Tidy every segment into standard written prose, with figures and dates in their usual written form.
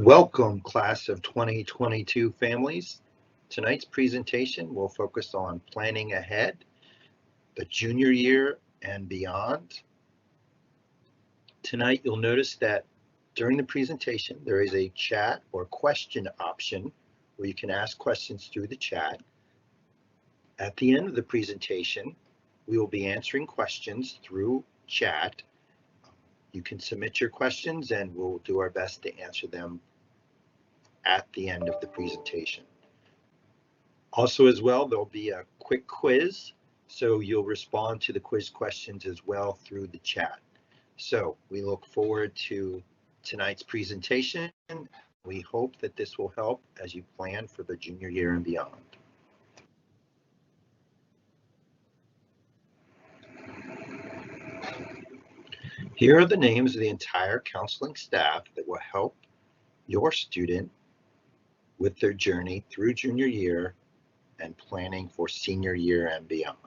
Welcome, class of 2022 families. Tonight's presentation will focus on planning ahead, the junior year and beyond. Tonight, you'll notice that during the presentation, there is a chat or question option where you can ask questions through the chat. At the end of the presentation, we will be answering questions through chat. You can submit your questions and we'll do our best to answer them at the end of the presentation. Also as well, there'll be a quick quiz, so you'll respond to the quiz questions as well through the chat. So we look forward to tonight's presentation. We hope that this will help as you plan for the junior year and beyond. Here are the names of the entire counseling staff that will help your student with their journey through junior year and planning for senior year and beyond.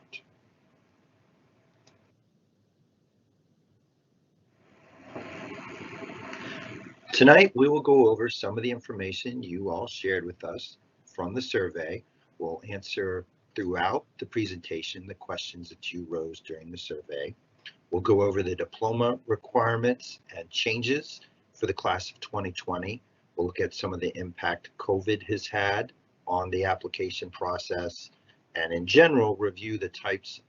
Tonight, we will go over some of the information you all shared with us from the survey. We'll answer throughout the presentation the questions that you rose during the survey. We'll go over the diploma requirements and changes for the class of 2020. We'll look at some of the impact COVID has had on the application process, and in general, review the types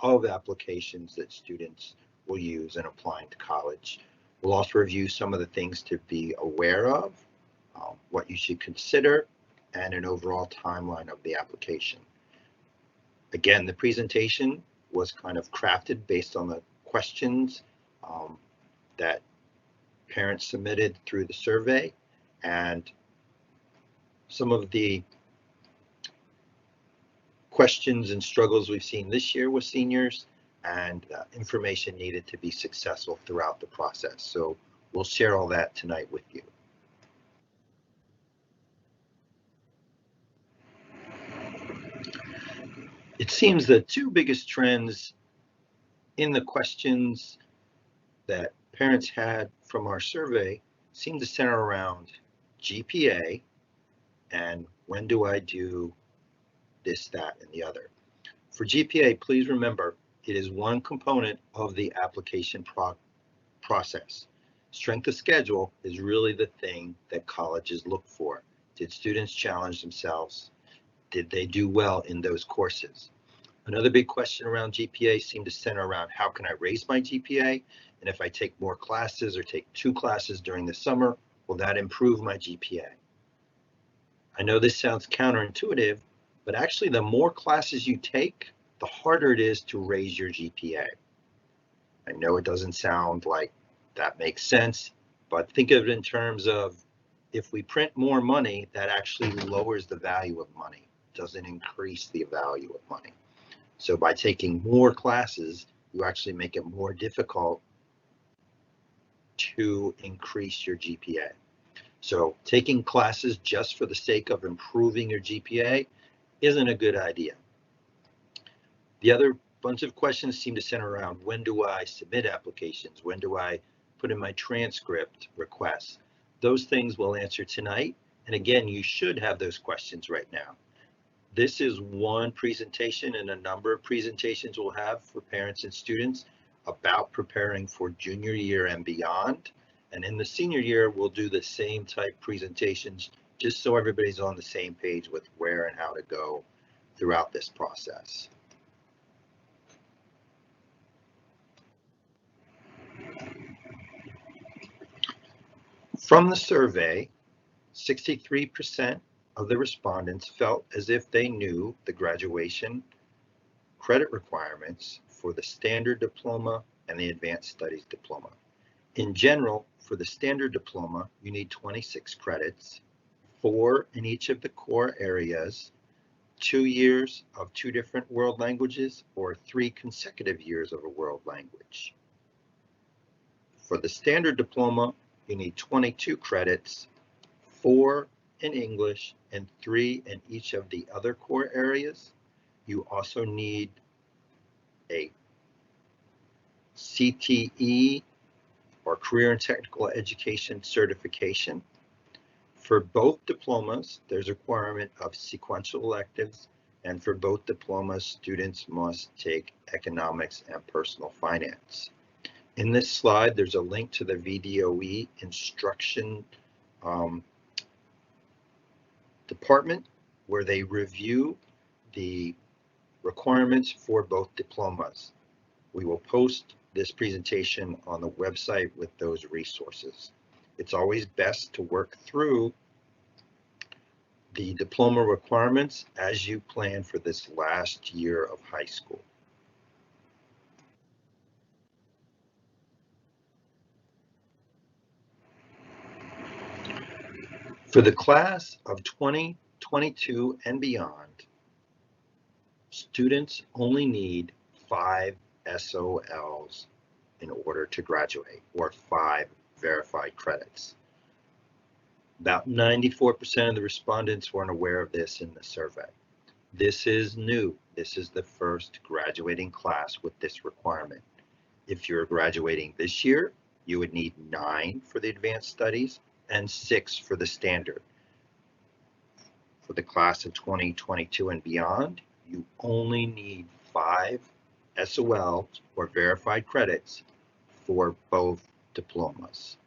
of applications that students will use in applying to college. We'll also review some of the things to be aware of, what you should consider, and an overall timeline of the application. Again, the presentation was kind of crafted based on the questions that parents submitted through the survey and some of the questions and struggles we've seen this year with seniors and information needed to be successful throughout the process. So we'll share all that tonight with you. It seems the two biggest trends in the questions that parents had from our survey seem to center around GPA and when do I do this, that, and the other. For GPA, please remember, it is one component of the application process. Strength of schedule is really the thing that colleges look for. Did students challenge themselves? Did they do well in those courses? Another big question around GPA seemed to center around how can I raise my GPA? And if I take more classes or take 2 classes during the summer, will that improve my GPA? I know this sounds counterintuitive, but actually the more classes you take, the harder it is to raise your GPA. I know it doesn't sound like that makes sense, but think of it in terms of if we print more money, that actually lowers the value of money, doesn't increase the value of money. So by taking more classes, you actually make it more difficult to increase your GPA. So taking classes just for the sake of improving your GPA isn't a good idea. The other bunch of questions seem to center around when do I submit applications? When do I put in my transcript requests? Those things we'll answer tonight. And again, you should have those questions right now. This is one presentation and a number of presentations we'll have for parents and students about preparing for junior year and beyond. And in the senior year, we'll do the same type presentations just so everybody's on the same page with where and how to go throughout this process. From the survey, 63% of the respondents felt as if they knew the graduation credit requirements for the standard diploma and the advanced studies diploma. In general, for the standard diploma, you need 26 credits, 4 in each of the core areas, 2 years of 2 different world languages, or 3 consecutive years of a world language. For the standard diploma, you need 22 credits, 4 in English and 3 in each of the other core areas. You also need a CTE or Career and Technical Education certification. For both diplomas, there's a requirement of sequential electives, and for both diplomas, students must take economics and personal finance. In this slide, there's a link to the VDOE instruction department where they review the requirements for both diplomas. We will post this presentation on the website with those resources. It's always best to work through the diploma requirements as you plan for this last year of high school. For the class of 2022 and beyond, students only need 5 SOLs in order to graduate, or 5 verified credits. About 94% of the respondents weren't aware of this in the survey. This is new. This is the first graduating class with this requirement. If you're graduating this year, you would need 9 for the advanced studies and 6 for the standard. For the class of 2022 and beyond, you only need 5 SOLs or verified credits for both diplomas.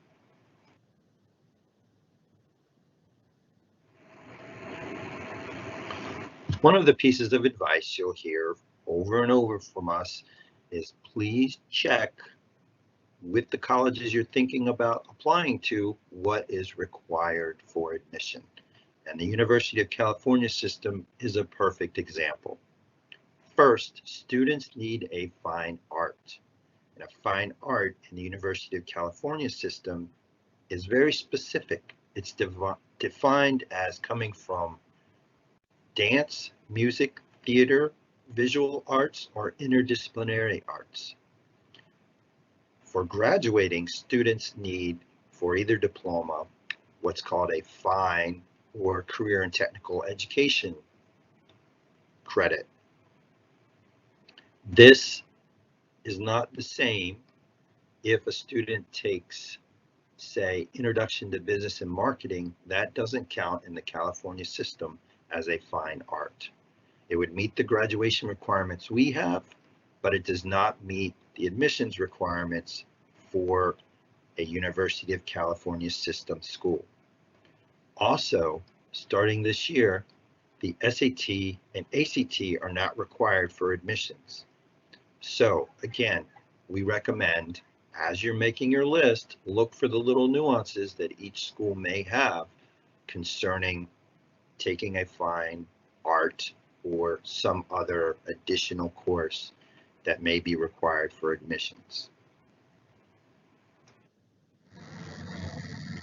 One of the pieces of advice you'll hear over and over from us is please check with the colleges you're thinking about applying to what is required for admission. And the University of California system is a perfect example. First, students need a fine art. And a fine art in the University of California system is very specific. It's defined as coming from dance, music, theater, visual arts, or interdisciplinary arts. For graduating, students need, for either diploma, what's called a fine or career and technical education credit. This is not the same if a student takes, say, Introduction to Business and Marketing. That doesn't count in the California system as a fine art. It would meet the graduation requirements we have, but it does not meet the admissions requirements for a University of California system school. Also, starting this year, the SAT and ACT are not required for admissions. So again, we recommend, as you're making your list, look for the little nuances that each school may have concerning taking a fine art or some other additional course that may be required for admissions.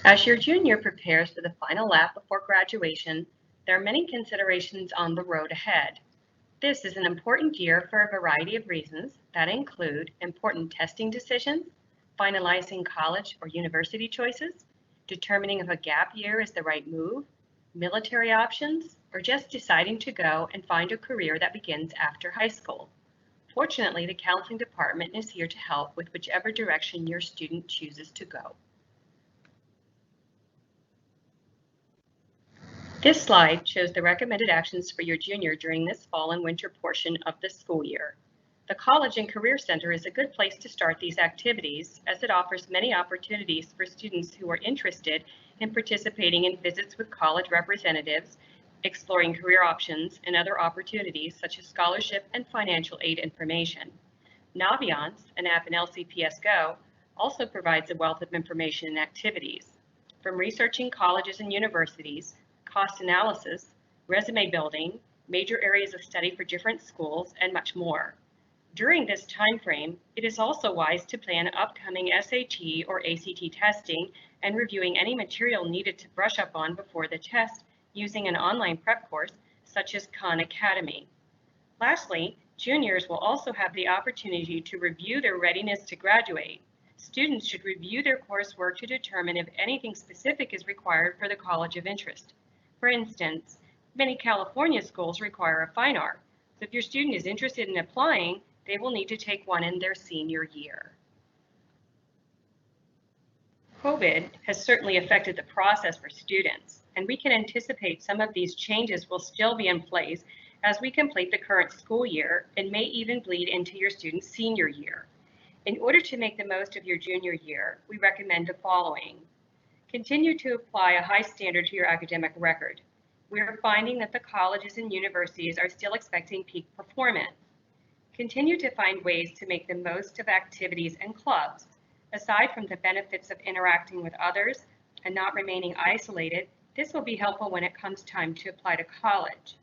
As your junior prepares for the final lap before graduation, there are many considerations on the road ahead. This is an important year for a variety of reasons that include important testing decisions, finalizing college or university choices, determining if a gap year is the right move, military options, or just deciding to go and find a career that begins after high school. Fortunately, the counseling department is here to help with whichever direction your student chooses to go. This slide shows the recommended actions for your junior during this fall and winter portion of the school year. The College and Career Center is a good place to start these activities, as it offers many opportunities for students who are interested in participating in visits with college representatives, exploring career options, and other opportunities such as scholarship and financial aid information. Naviance, an app in LCPS Go, also provides a wealth of information and activities. From researching colleges and universities, cost analysis, resume building, major areas of study for different schools, and much more. During this time frame, it is also wise to plan upcoming SAT or ACT testing and reviewing any material needed to brush up on before the test using an online prep course such as Khan Academy. Lastly, juniors will also have the opportunity to review their readiness to graduate. Students should review their coursework to determine if anything specific is required for the college of interest. For instance, many California schools require a fine art, so if your student is interested in applying, they will need to take one in their senior year. COVID has certainly affected the process for students. and we can anticipate some of these changes will still be in place as we complete the current school year and may even bleed into your student's senior year. In order to make the most of your junior year, we recommend the following. Continue to apply a high standard to your academic record. We are finding that the colleges and universities are still expecting peak performance. Continue to find ways to make the most of activities and clubs. Aside from the benefits of interacting with others and not remaining isolated, this will be helpful when it comes time to apply to college.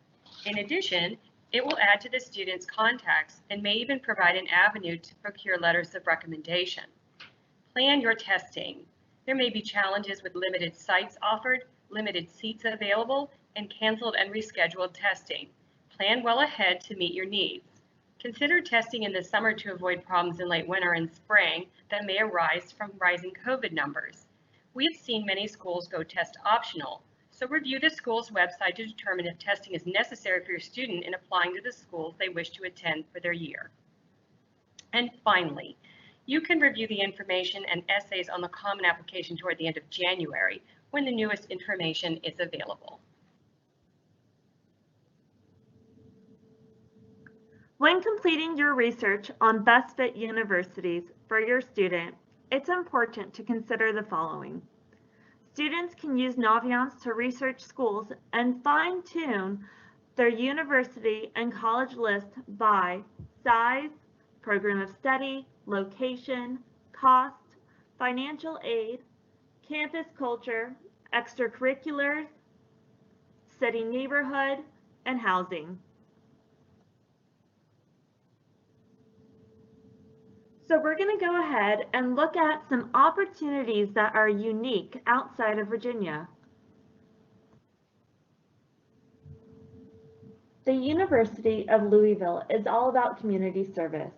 In addition, it will add to the student's contacts and may even provide an avenue to procure letters of recommendation. Plan your testing. There may be challenges with limited sites offered, limited seats available, and canceled and rescheduled testing. Plan well ahead to meet your needs. Consider testing in the summer to avoid problems in late winter and spring that may arise from rising COVID numbers. We have seen many schools go test optional, so review the school's website to determine if testing is necessary for your student in applying to the schools they wish to attend for their year. And finally, you can review the information and essays on the Common Application toward the end of January when the newest information is available. When completing your research on best fit universities for your student, it's important to consider the following. Students can use Naviance to research schools and fine-tune their university and college list by size, program of study, location, cost, financial aid, campus culture, extracurriculars, city neighborhood, and housing. So we're going to go ahead and look at some opportunities that are unique outside of Virginia. The University of Louisville is all about community service.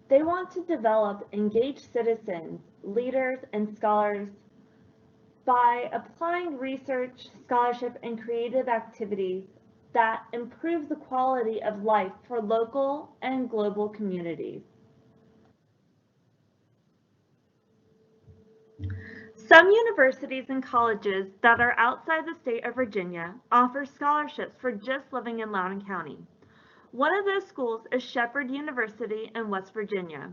They want to develop engaged citizens, leaders, and scholars by applying research, scholarship, and creative activities that improve the quality of life for local and global communities. Some universities and colleges that are outside the state of Virginia offer scholarships for just living in Loudoun County. One of those schools is Shepherd University in West Virginia.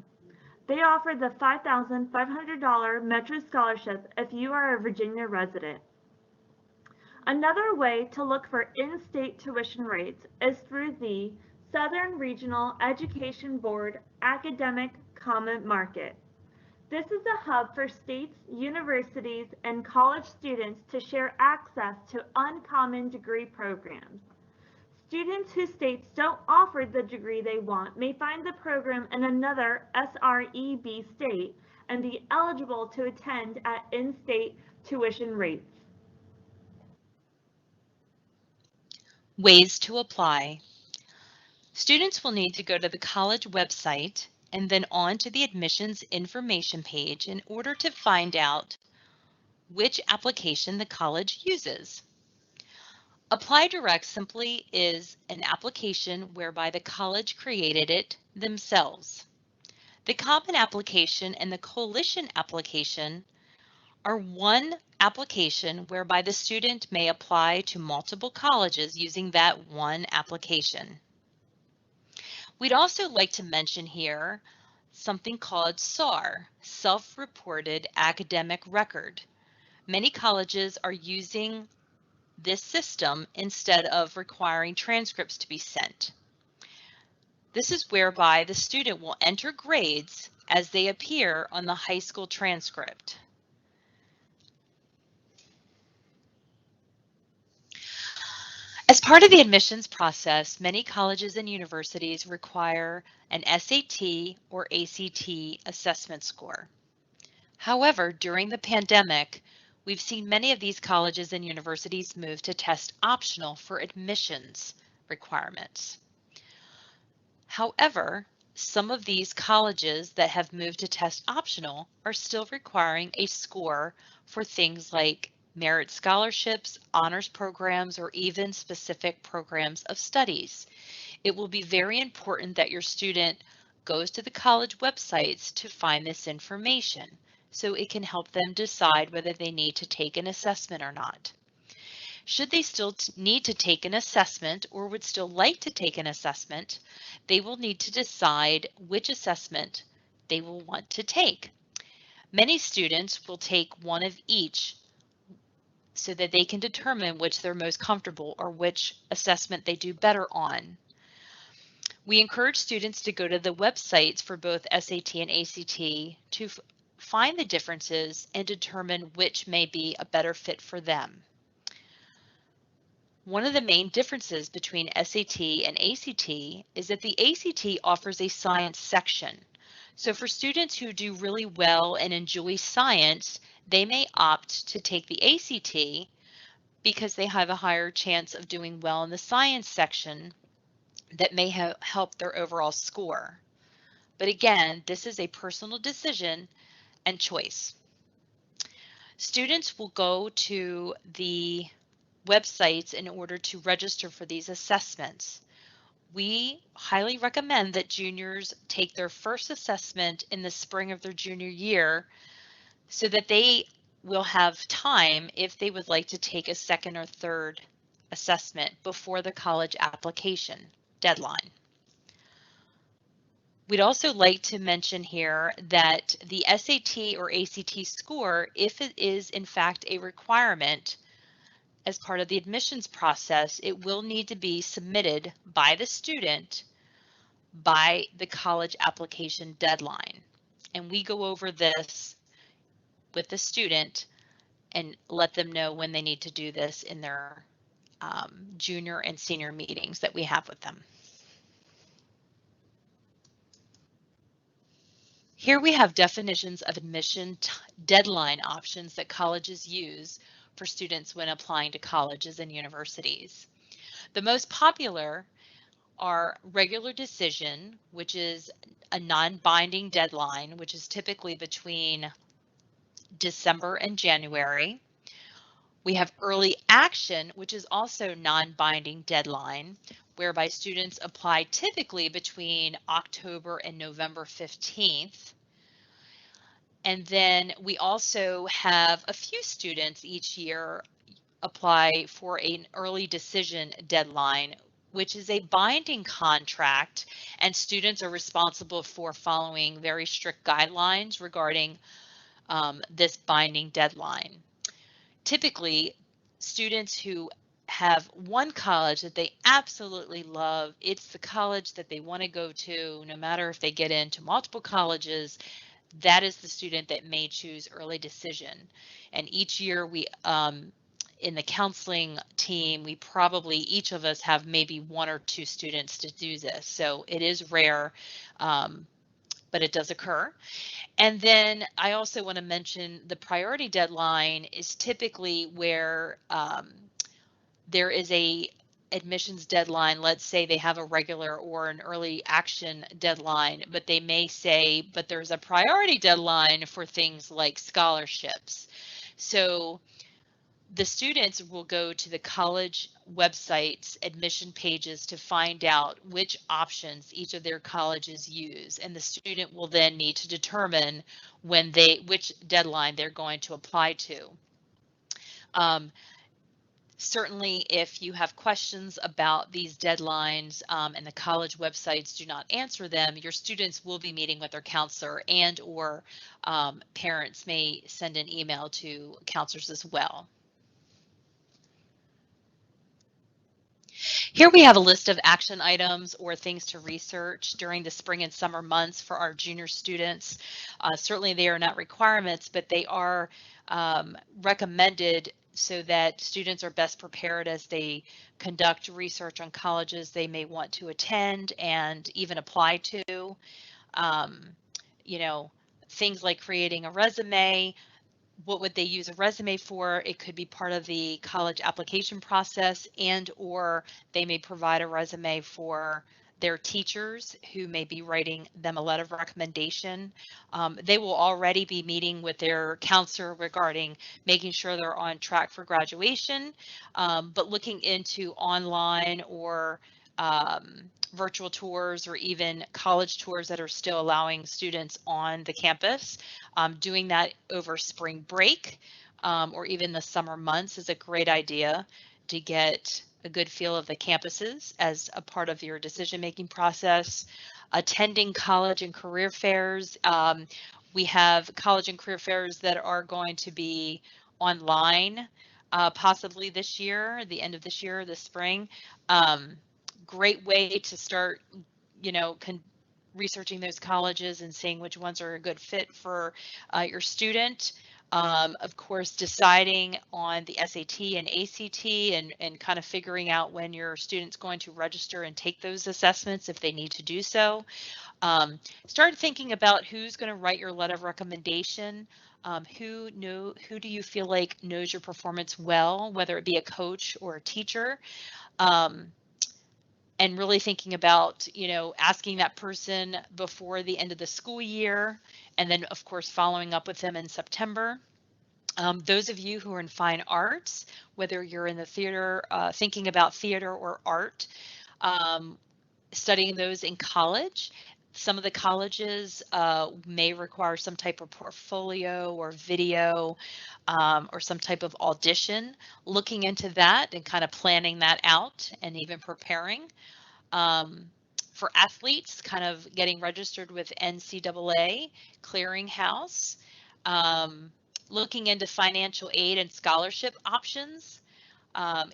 They offer the $5,500 Metro Scholarship if you are a Virginia resident. Another way to look for in-state tuition rates is through the Southern Regional Education Board Academic Common Market. This is a hub for states, universities, and college students to share access to uncommon degree programs. Students whose states don't offer the degree they want may find the program in another SREB state and be eligible to attend at in-state tuition rates. Ways to apply. Students will need to go to the college website and then on to the admissions information page in order to find out which application the college uses. Apply Direct simply is an application whereby the college created it themselves. The Common Application and the Coalition Application are one application whereby the student may apply to multiple colleges using that one application. We'd also like to mention here something called SAR, Self-Reported Academic Record. Many colleges are using this system instead of requiring transcripts to be sent. This is whereby the student will enter grades as they appear on the high school transcript. As part of the admissions process, many colleges and universities require an SAT or ACT assessment score. However, during the pandemic, we've seen many of these colleges and universities move to test optional for admissions requirements. However, some of these colleges that have moved to test optional are still requiring a score for things like merit scholarships, honors programs, or even specific programs of studies. It will be very important that your student goes to the college websites to find this information so it can help them decide whether they need to take an assessment or not. Should they still need to take an assessment or would still like to take an assessment, they will need to decide which assessment they will want to take. Many students will take one of each so that they can determine which they're most comfortable or which assessment they do better on. We encourage students to go to the websites for both SAT and ACT to find the differences and determine which may be a better fit for them. One of the main differences between SAT and ACT is that the ACT offers a science section. So for students who do really well and enjoy science, they may opt to take the ACT because they have a higher chance of doing well in the science section that may help their overall score. But again, this is a personal decision and choice. Students will go to the websites in order to register for these assessments. We highly recommend that juniors take their first assessment in the spring of their junior year so that they will have time if they would like to take a second or third assessment before the college application deadline. We'd also like to mention here that the SAT or ACT score, if it is in fact a requirement as part of the admissions process, it will need to be submitted by the student by the college application deadline. And we go over this with the student and let them know when they need to do this in their junior and senior meetings that we have with them. Here we have definitions of admission deadline options that colleges use for students when applying to colleges and universities. The most popular are regular decision, which is a non-binding deadline, which is typically between December and January. We have early action, which is also non-binding deadline, whereby students apply typically between October and November 15th. And then we also have a few students each year apply for an early decision deadline, which is a binding contract, and students are responsible for following very strict guidelines regarding this binding deadline. Typically, students who have one college that they absolutely love, it's the college that they want to go to, no matter if they get into multiple colleges, that is the student that may choose early decision. And each year we, in the counseling team, we probably, each of us have maybe one or two students to do this. So it is rare, but it does occur. And then I also want to mention the priority deadline is typically where there is a admissions deadline. Let's say they have a regular or an early action deadline, but they may say, but there's a priority deadline for things like scholarships. So the students will go to the college websites, admission pages to find out which options each of their colleges use, and the student will then need to determine which deadline they're going to apply to. Certainly, if you have questions about these deadlines and the college websites do not answer them, your students will be meeting with their counselor, and or parents may send an email to counselors as well. Here we have a list of action items or things to research during the spring and summer months for our junior students. Certainly they are not requirements, but they are recommended so that students are best prepared as they conduct research on colleges they may want to attend and even apply to. You know, things like creating a resume. What would they use a resume for? It could be part of the college application process, and or they may provide a resume for their teachers who may be writing them a letter of recommendation. They will already be meeting with their counselor regarding making sure they're on track for graduation, but looking into online or virtual tours or even college tours that are still allowing students on the campus. Doing that over spring break or even the summer months is a great idea to get a good feel of the campuses as a part of your decision-making process, attending college and career fairs. We have college and career fairs that are going to be online, possibly this year, the end of this year, this spring. Great way to start, researching those colleges and seeing which ones are a good fit for your student. Of course, deciding on the SAT and ACT and kind of figuring out when your student's going to register and take those assessments if they need to do so. Start thinking about who's going to write your letter of recommendation. Who do you feel like knows your performance well, whether it be a coach or a teacher? And really thinking about, asking that person before the end of the school year, and then of course following up with them in September. Those of you who are in fine arts, whether you're in the theater, thinking about theater or art, studying those in college. Some of the colleges may require some type of portfolio or video or some type of audition. Looking into that and kind of planning that out and even preparing. For athletes, kind of getting registered with NCAA, Clearinghouse, looking into financial aid and scholarship options,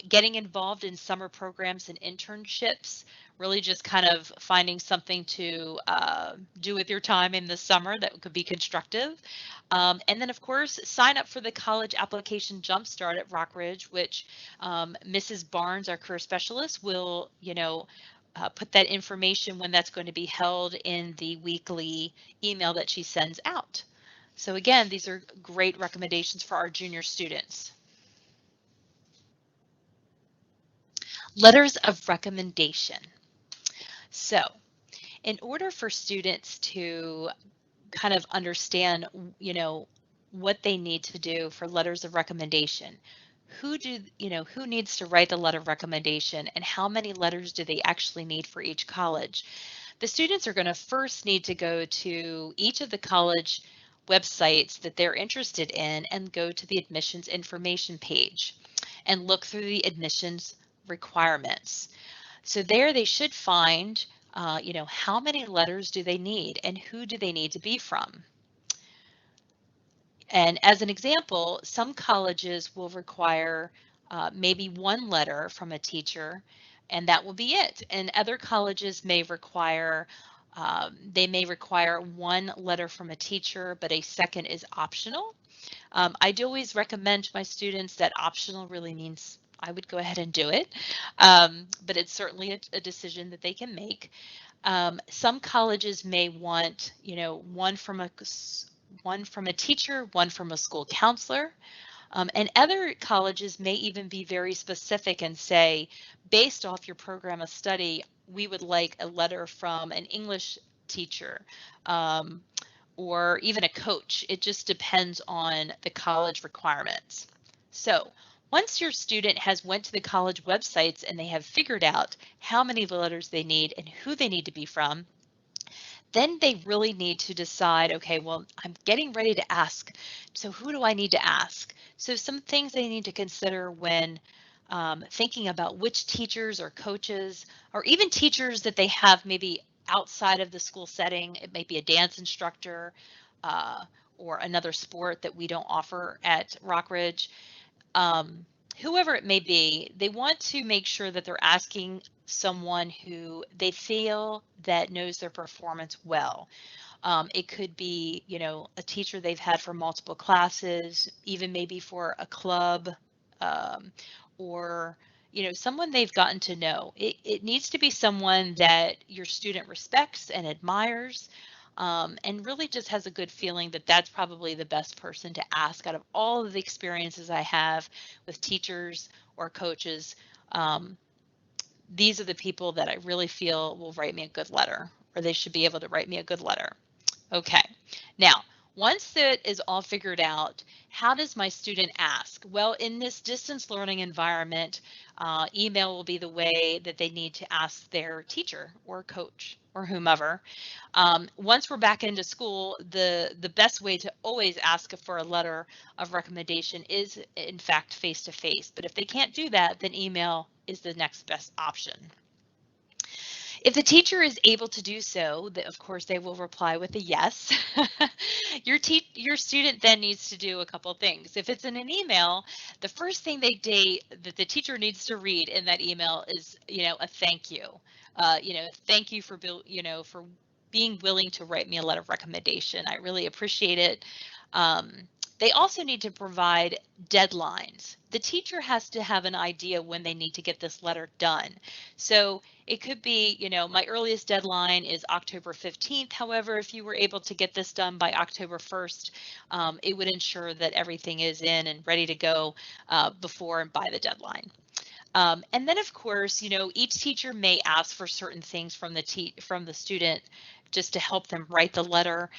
getting involved in summer programs and internships, really just kind of finding something to do with your time in the summer that could be constructive. And then of course, sign up for the college application jumpstart at Rockridge, which Mrs. Barnes, our career specialist, will, put that information when that's going to be held in the weekly email that she sends out. So again, these are great recommendations for our junior students. Letters of recommendation. So in order for students to kind of understand, what they need to do for letters of recommendation, who needs to write the letter of recommendation and how many letters do they actually need for each college? The students are going to first need to go to each of the college websites that they're interested in and go to the admissions information page and look through the admissions requirements. So there they should find, how many letters do they need and who do they need to be from? And as an example, some colleges will require maybe one letter from a teacher and that will be it. And other colleges may require, one letter from a teacher, but a second is optional. I do always recommend to my students that optional really means I would go ahead and do it, but it's certainly a decision that they can make. Some colleges may want, one from a teacher, one from a school counselor, and other colleges may even be very specific and say, based off your program of study, we would like a letter from an English teacher or even a coach. It just depends on the college requirements. So once your student has went to the college websites and they have figured out how many letters they need and who they need to be from, then they really need to decide, okay, well, I'm getting ready to ask. So who do I need to ask? So some things they need to consider when thinking about which teachers or coaches or even teachers that they have maybe outside of the school setting. It may be a dance instructor or another sport that we don't offer at Rockridge. Whoever it may be, they want to make sure that they're asking someone who they feel that knows their performance well. It could be, a teacher they've had for multiple classes, even maybe for a club, or, someone they've gotten to know. It needs to be someone that your student respects and admires, and really just has a good feeling that that's probably the best person to ask out of all of the experiences I have with teachers or coaches. These are the people that I really feel will write me a good letter, or they should be able to write me a good letter. Okay, now Once that is all figured out, how does my student ask? Well, in this distance learning environment, email will be the way that they need to ask their teacher or coach or whomever. Once we're back into school, the best way to always ask for a letter of recommendation is in fact face-to-face. But if they can't do that, then email is the next best option. If the teacher is able to do so, of course, they will reply with a yes. Your student then needs to do a couple things. If it's in an email, the first thing that the teacher needs to read in that email is, a thank you. Thank you for for being willing to write me a letter of recommendation. I really appreciate it. They also need to provide deadlines. The teacher has to have an idea when they need to get this letter done. So it could be, my earliest deadline is October 15th. However, if you were able to get this done by October 1st, it would ensure that everything is in and ready to go before and by the deadline. And then, of course, each teacher may ask for certain things from the student just to help them write the letter.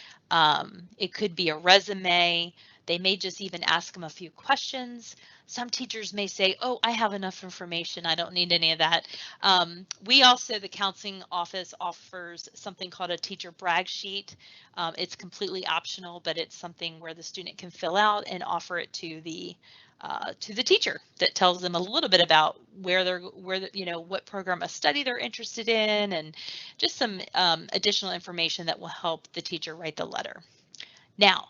It could be a resume. They may just even ask them a few questions. Some teachers may say, oh, I have enough information. I don't need any of that. We also, the counseling office offers something called a teacher brag sheet. It's completely optional, but it's something where the student can fill out and offer it to the teacher that tells them a little bit about what program of study they're interested in, and just some additional information that will help the teacher write the letter. Now,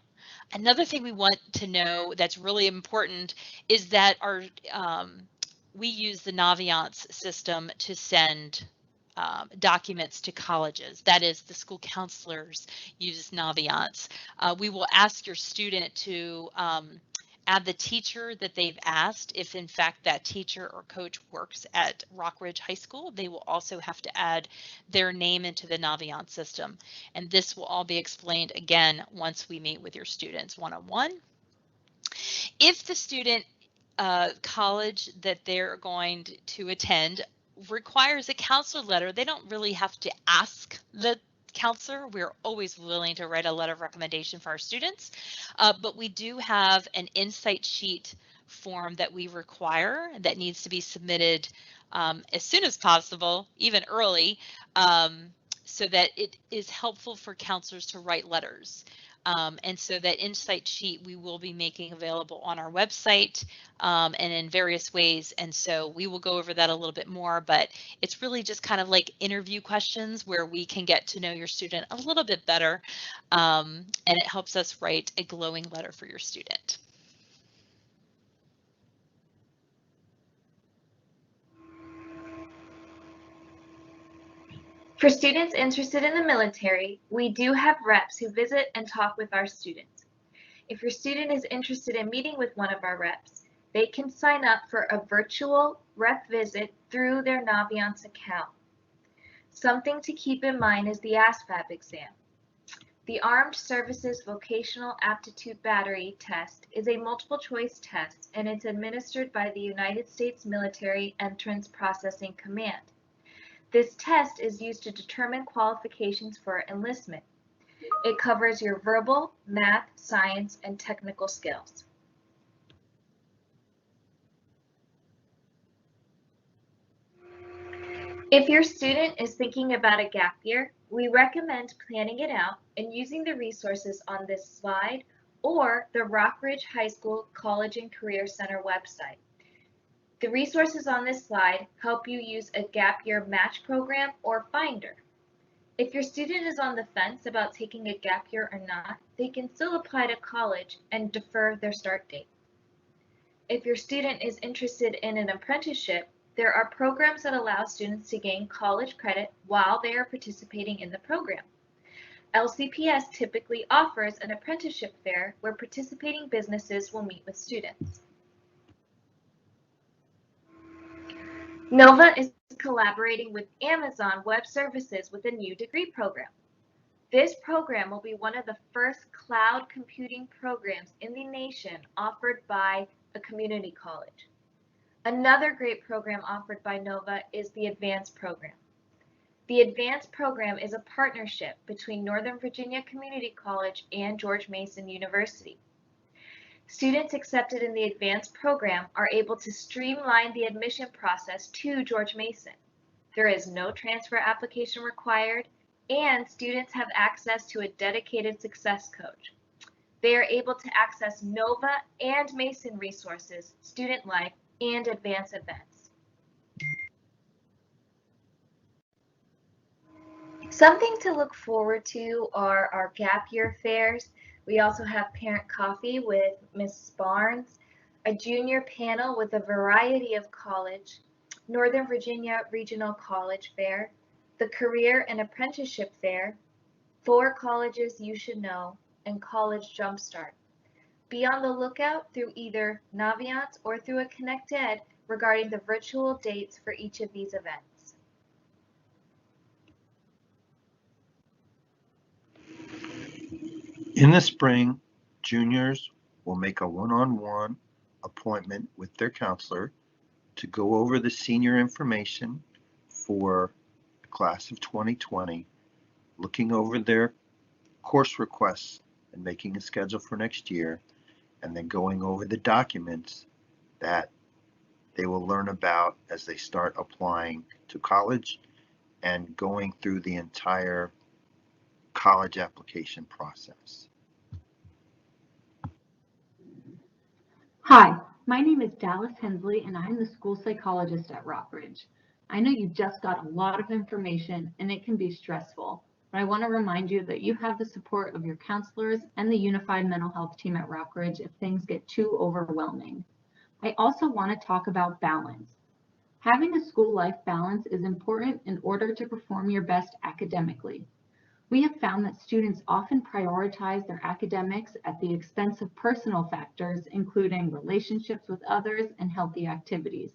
another thing we want to know that's really important is that we use the Naviance system to send documents to colleges. That is, the school counselors use Naviance. We will ask your student to add the teacher that they've asked. If in fact that teacher or coach works at Rockridge High School, they will also have to add their name into the Naviance system. And this will all be explained again once we meet with your students one-on-one. If the student college that they're going to attend requires a counselor letter, they don't really have to ask the counselor. We're always willing to write a letter of recommendation for our students, but we do have an insight sheet form that we require that needs to be submitted as soon as possible, even early, so that it is helpful for counselors to write letters. And so that insight sheet we will be making available on our website and in various ways. And so we will go over that a little bit more, but it's really just kind of like interview questions where we can get to know your student a little bit better. And it helps us write a glowing letter for your student. For students interested in the military, we do have reps who visit and talk with our students. If your student is interested in meeting with one of our reps, they can sign up for a virtual rep visit through their Naviance account. Something to keep in mind is the ASVAB exam. The Armed Services Vocational Aptitude Battery Test is a multiple choice test, and it's administered by the United States Military Entrance Processing Command. This test is used to determine qualifications for enlistment. It covers your verbal, math, science, and technical skills. If your student is thinking about a gap year, we recommend planning it out and using the resources on this slide or the Rockridge High School College and Career Center website. The resources on this slide help you use a gap year match program or finder. If your student is on the fence about taking a gap year or not, they can still apply to college and defer their start date. If your student is interested in an apprenticeship, there are programs that allow students to gain college credit while they are participating in the program. LCPS typically offers an apprenticeship fair where participating businesses will meet with students. Nova is collaborating with Amazon Web Services with a new degree program. This program will be one of the first cloud computing programs in the nation offered by a community college. Another great program offered by Nova is the Advanced program. The advanced program is a partnership between Northern Virginia Community College and George Mason University. Students accepted in the advanced program are able to streamline the admission process to George Mason. There is no transfer application required, and students have access to a dedicated success coach. They are able to access NOVA and Mason resources, student life, and advanced events. Something to look forward to are our gap year fairs. We also have parent coffee with Ms. Barnes, a junior panel with a variety of college, Northern Virginia Regional College Fair, the Career and Apprenticeship Fair, 4 colleges you should know, and College Jumpstart. Be on the lookout through either Naviance or through a ConnectEd regarding the virtual dates for each of these events. In the spring, juniors will make a one-on-one appointment with their counselor to go over the senior information for the class of 2020, looking over their course requests and making a schedule for next year, and then going over the documents that they will learn about as they start applying to college and going through the entire college application process. Hi, my name is Dallas Hensley and I'm the school psychologist at Rockridge. I know you just got a lot of information and it can be stressful, but I want to remind you that you have the support of your counselors and the Unified Mental Health team at Rockridge if things get too overwhelming. I also want to talk about balance. Having a school life balance is important in order to perform your best academically. We have found that students often prioritize their academics at the expense of personal factors, including relationships with others and healthy activities.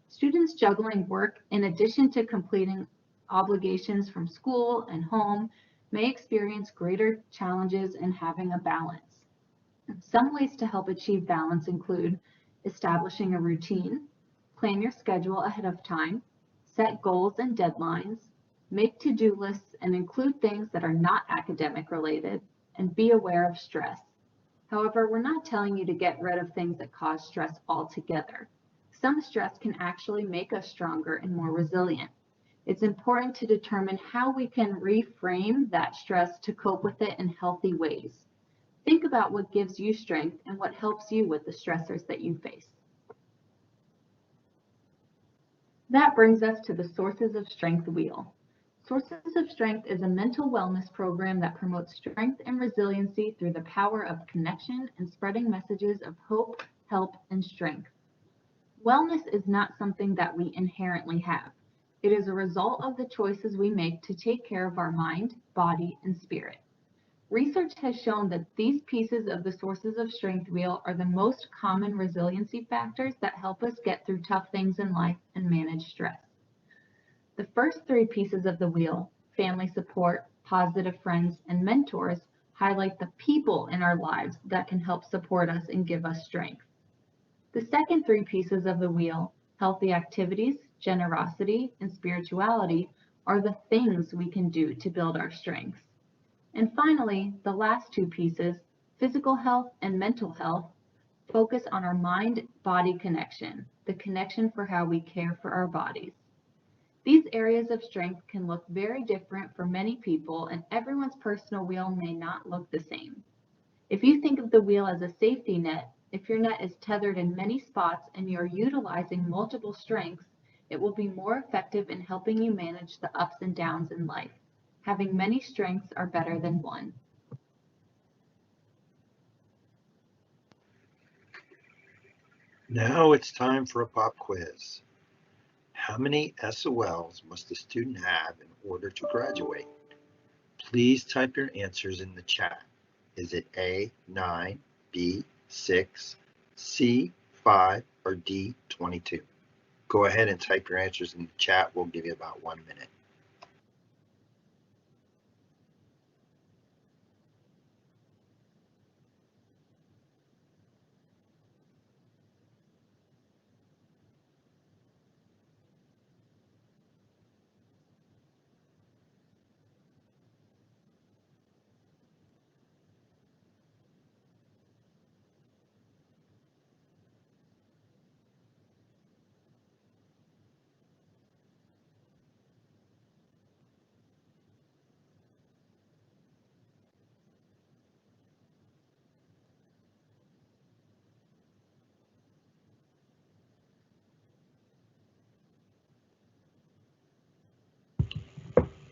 Students juggling work in addition to completing obligations from school and home may experience greater challenges in having a balance. Some ways to help achieve balance include establishing a routine, plan your schedule ahead of time, set goals and deadlines, make to-do lists and include things that are not academic related, and be aware of stress. However, we're not telling you to get rid of things that cause stress altogether. Some stress can actually make us stronger and more resilient. It's important to determine how we can reframe that stress to cope with it in healthy ways. Think about what gives you strength and what helps you with the stressors that you face. That brings us to the Sources of Strength wheel. Sources of Strength is a mental wellness program that promotes strength and resiliency through the power of connection and spreading messages of hope, help, and strength. Wellness is not something that we inherently have. It is a result of the choices we make to take care of our mind, body, and spirit. Research has shown that these pieces of the Sources of Strength wheel are the most common resiliency factors that help us get through tough things in life and manage stress. The first 3 pieces of the wheel, family support, positive friends, and mentors, highlight the people in our lives that can help support us and give us strength. The second 3 pieces of the wheel, healthy activities, generosity, and spirituality, are the things we can do to build our strengths. And finally, the last 2 pieces, physical health and mental health, focus on our mind-body connection, the connection for how we care for our bodies. These areas of strength can look very different for many people, and everyone's personal wheel may not look the same. If you think of the wheel as a safety net, if your net is tethered in many spots and you're utilizing multiple strengths, it will be more effective in helping you manage the ups and downs in life. Having many strengths are better than one. Now it's time for a pop quiz. How many SOLs must a student have in order to graduate? Please type your answers in the chat. Is it A, 9, B, 6, C, 5, or D, 22? Go ahead and type your answers in the chat. We'll give you about 1 minute.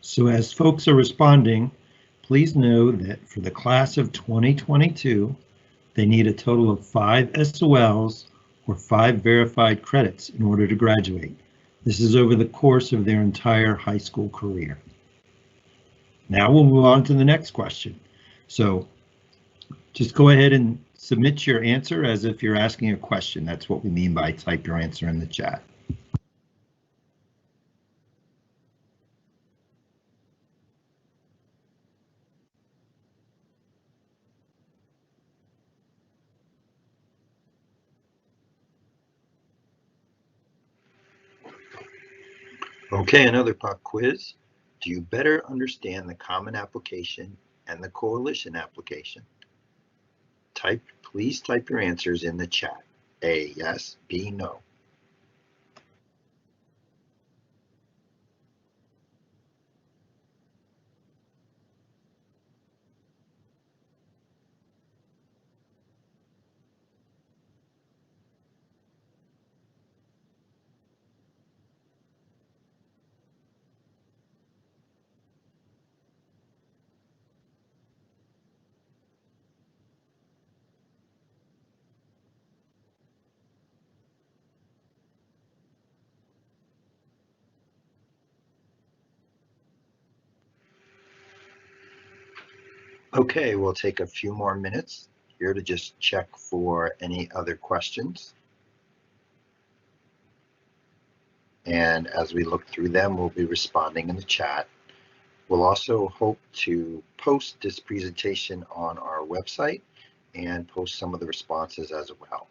So as folks are responding, please know that for the class of 2022, they need a total of 5 SOLs or 5 verified credits in order to graduate. This is over the course of their entire high school career. Now we'll move on to the next question. So just go ahead and submit your answer as if you're asking a question. That's what we mean by type your answer in the chat. Okay, another pop quiz. Do you better understand the Common Application and the Coalition Application? Please type your answers in the chat. A, yes, B, no. Okay, we'll take a few more minutes here to just check for any other questions. And as we look through them, we'll be responding in the chat. We'll also hope to post this presentation on our website and post some of the responses as well.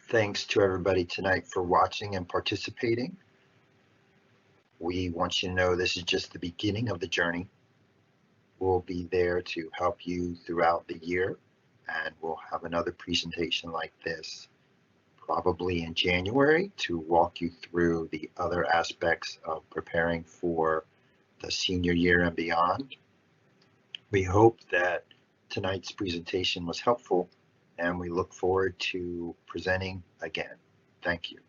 Thanks to everybody tonight for watching and participating. We want you to know this is just the beginning of the journey. We'll be there to help you throughout the year, and we'll have another presentation like this probably in January to walk you through the other aspects of preparing for the senior year and beyond. We hope that tonight's presentation was helpful, and we look forward to presenting again. Thank you.